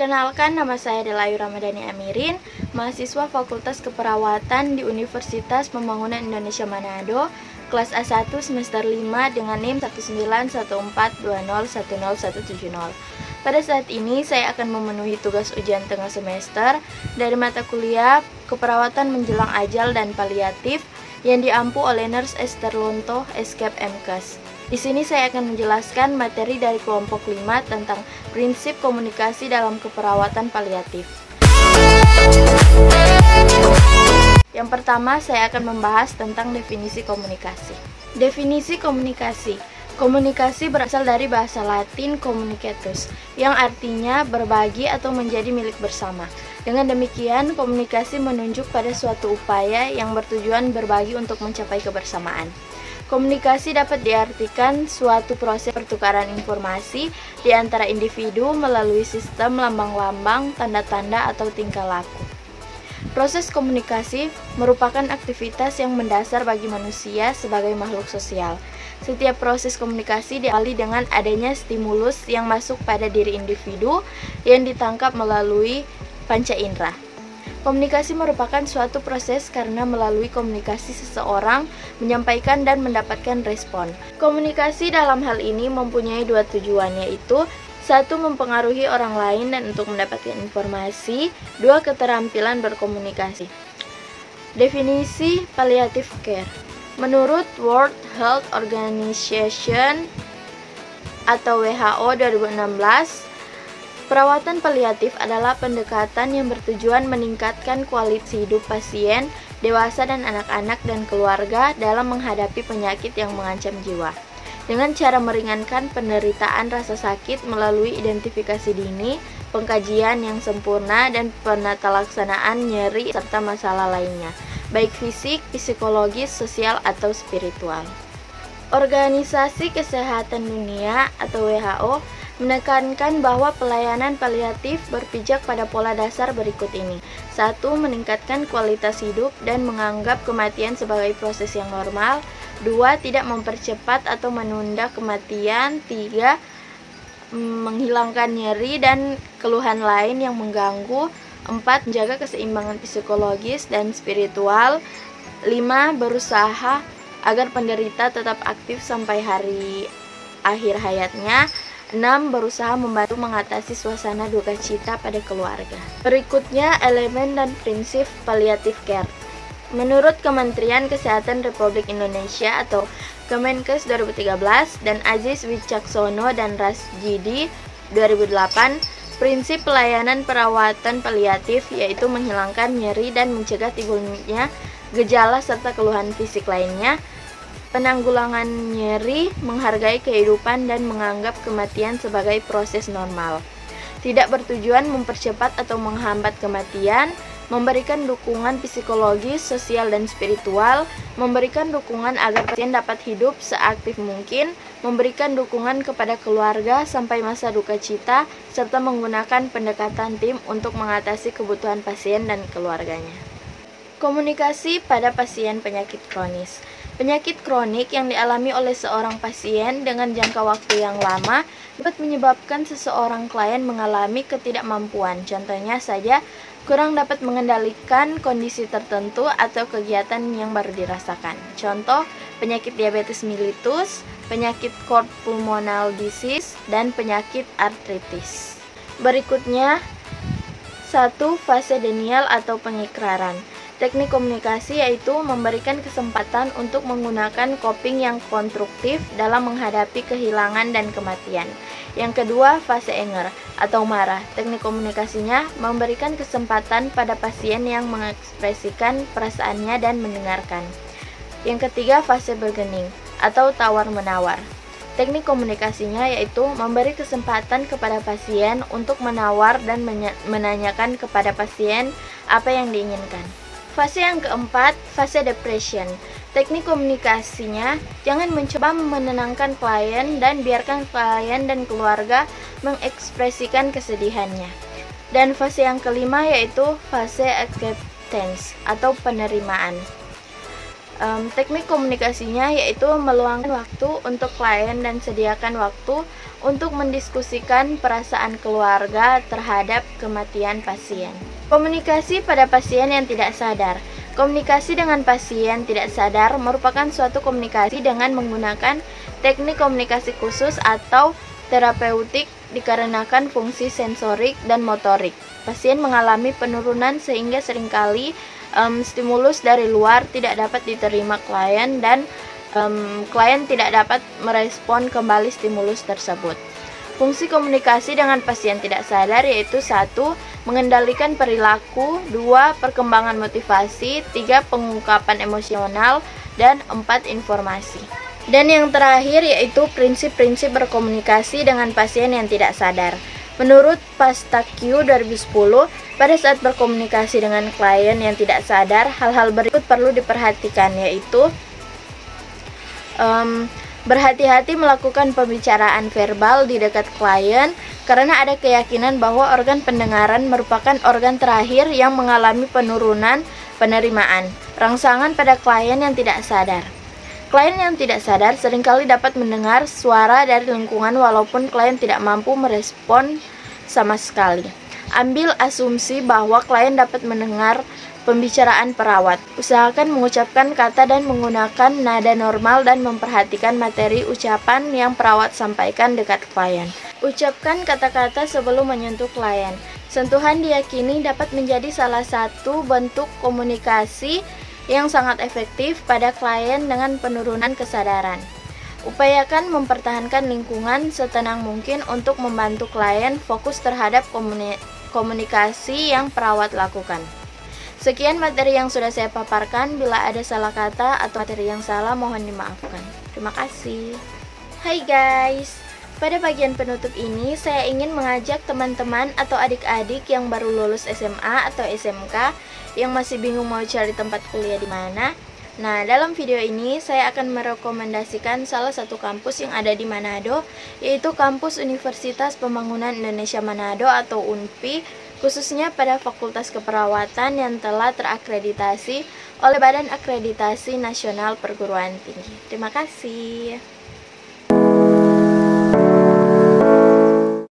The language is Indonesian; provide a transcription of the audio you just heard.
Perkenalkan, nama saya adalah Ayu Ramadhani Amirin, mahasiswa Fakultas Keperawatan di Universitas Pembangunan Indonesia Manado, kelas A1 semester 5 dengan NIM 19142010170. Pada saat ini saya akan memenuhi tugas ujian tengah semester dari mata kuliah Keperawatan Menjelang Ajal dan Paliatif yang diampu oleh Nurse Esther Lonto, Escape MKes. Di sini saya akan menjelaskan materi dari kelompok 5 tentang prinsip komunikasi dalam keperawatan paliatif. Yang pertama, saya akan membahas tentang definisi komunikasi. Definisi komunikasi. Komunikasi berasal dari bahasa Latin communicatus, yang artinya berbagi atau menjadi milik bersama. Dengan demikian, komunikasi menunjuk pada suatu upaya yang bertujuan berbagi untuk mencapai kebersamaan. Komunikasi dapat diartikan suatu proses pertukaran informasi di antara individu melalui sistem lambang-lambang, tanda-tanda, atau tingkah laku. Proses komunikasi merupakan aktivitas yang mendasar bagi manusia sebagai makhluk sosial. Setiap proses komunikasi diawali dengan adanya stimulus yang masuk pada diri individu yang ditangkap melalui panca indera. Komunikasi merupakan suatu proses karena melalui komunikasi seseorang menyampaikan dan mendapatkan respon. Komunikasi dalam hal ini mempunyai dua tujuan, yaitu 1. Mempengaruhi orang lain dan untuk mendapatkan informasi. 2. Keterampilan berkomunikasi. Definisi palliative care. Menurut World Health Organization atau WHO 2016, perawatan paliatif adalah pendekatan yang bertujuan meningkatkan kualitas hidup pasien, dewasa dan anak-anak dan keluarga dalam menghadapi penyakit yang mengancam jiwa. Dengan cara meringankan penderitaan rasa sakit melalui identifikasi dini, pengkajian yang sempurna, dan penatalaksanaan nyeri serta masalah lainnya, baik fisik, psikologis, sosial, atau spiritual. Organisasi Kesehatan Dunia atau WHO menekankan bahwa pelayanan paliatif berpijak pada pola dasar berikut ini. 1. Meningkatkan kualitas hidup dan menganggap kematian sebagai proses yang normal. 2. Tidak mempercepat atau menunda kematian. 3. Menghilangkan nyeri dan keluhan lain yang mengganggu. 4. Menjaga keseimbangan psikologis dan spiritual. 5. Berusaha agar penderita tetap aktif sampai hari akhir hayatnya. 6. Berusaha membantu mengatasi suasana duka cita pada keluarga. Berikutnya, elemen dan prinsip palliative care. Menurut Kementerian Kesehatan Republik Indonesia atau Kemenkes 2013 dan Aziz Wicaksono dan Rasjidi 2008, prinsip pelayanan perawatan paliatif yaitu menghilangkan nyeri dan mencegah timbulnya gejala serta keluhan fisik lainnya, penanggulangan nyeri, menghargai kehidupan dan menganggap kematian sebagai proses normal. Tidak bertujuan mempercepat atau menghambat kematian, memberikan dukungan psikologis, sosial dan spiritual, memberikan dukungan agar pasien dapat hidup seaktif mungkin, memberikan dukungan kepada keluarga sampai masa duka cita, serta menggunakan pendekatan tim untuk mengatasi kebutuhan pasien dan keluarganya. Komunikasi pada pasien penyakit kronis. Penyakit kronik yang dialami oleh seorang pasien dengan jangka waktu yang lama dapat menyebabkan seseorang klien mengalami ketidakmampuan. Contohnya saja, kurang dapat mengendalikan kondisi tertentu atau kegiatan yang baru dirasakan. Contoh, penyakit diabetes mellitus, penyakit cord pulmonal disease, dan penyakit artritis. Berikutnya, 1. Fase denial atau pengikraran. Teknik komunikasi yaitu memberikan kesempatan untuk menggunakan coping yang konstruktif dalam menghadapi kehilangan dan kematian. Yang kedua, fase anger atau marah. Teknik komunikasinya memberikan kesempatan pada pasien yang mengekspresikan perasaannya dan mendengarkan. Yang ketiga, fase bargaining atau tawar-menawar. Teknik komunikasinya yaitu memberi kesempatan kepada pasien untuk menawar dan menanyakan kepada pasien apa yang diinginkan. Fase yang keempat, fase depression. Teknik komunikasinya, jangan mencoba menenangkan klien dan biarkan klien dan keluarga mengekspresikan kesedihannya. Dan fase yang kelima yaitu fase acceptance atau penerimaan. Teknik komunikasinya yaitu meluangkan waktu untuk klien dan sediakan waktu untuk mendiskusikan perasaan keluarga terhadap kematian pasien. Komunikasi pada pasien yang tidak sadar. Komunikasi dengan pasien tidak sadar merupakan suatu komunikasi dengan menggunakan teknik komunikasi khusus atau terapeutik dikarenakan fungsi sensorik dan motorik. Pasien mengalami penurunan sehingga seringkali stimulus dari luar tidak dapat diterima klien dan klien tidak dapat merespon kembali stimulus tersebut. Fungsi komunikasi dengan pasien tidak sadar yaitu 1. Mengendalikan perilaku, 2. Perkembangan motivasi, 3. Pengungkapan emosional, dan 4. Informasi. Dan yang terakhir yaitu prinsip-prinsip berkomunikasi dengan pasien yang tidak sadar. Menurut Pastacchio 2010, pada saat berkomunikasi dengan klien yang tidak sadar, hal-hal berikut perlu diperhatikan, yaitu berhati-hati melakukan pembicaraan verbal di dekat klien karena ada keyakinan bahwa organ pendengaran merupakan organ terakhir yang mengalami penurunan penerimaan. Rangsangan pada klien yang tidak sadar. Klien yang tidak sadar seringkali dapat mendengar suara dari lingkungan walaupun klien tidak mampu merespon sama sekali. Ambil asumsi bahwa klien dapat mendengar pembicaraan perawat. Usahakan mengucapkan kata dan menggunakan nada normal dan memperhatikan materi ucapan yang perawat sampaikan dekat klien. Ucapkan kata-kata sebelum menyentuh klien. Sentuhan diyakini dapat menjadi salah satu bentuk komunikasi yang sangat efektif pada klien dengan penurunan kesadaran. Upayakan mempertahankan lingkungan setenang mungkin untuk membantu klien fokus terhadap komunikasi yang perawat lakukan. Sekian materi yang sudah saya paparkan. Bila ada salah kata atau materi yang salah, mohon dimaafkan. Terima kasih. Hai guys, pada bagian penutup ini saya ingin mengajak teman-teman atau adik-adik yang baru lulus SMA atau SMK yang masih bingung mau cari tempat kuliah di mana. Nah, dalam video ini saya akan merekomendasikan salah satu kampus yang ada di Manado, yaitu Kampus Universitas Pembangunan Indonesia Manado atau UNPI, khususnya pada Fakultas Keperawatan yang telah terakreditasi oleh Badan Akreditasi Nasional Perguruan Tinggi. Terima kasih.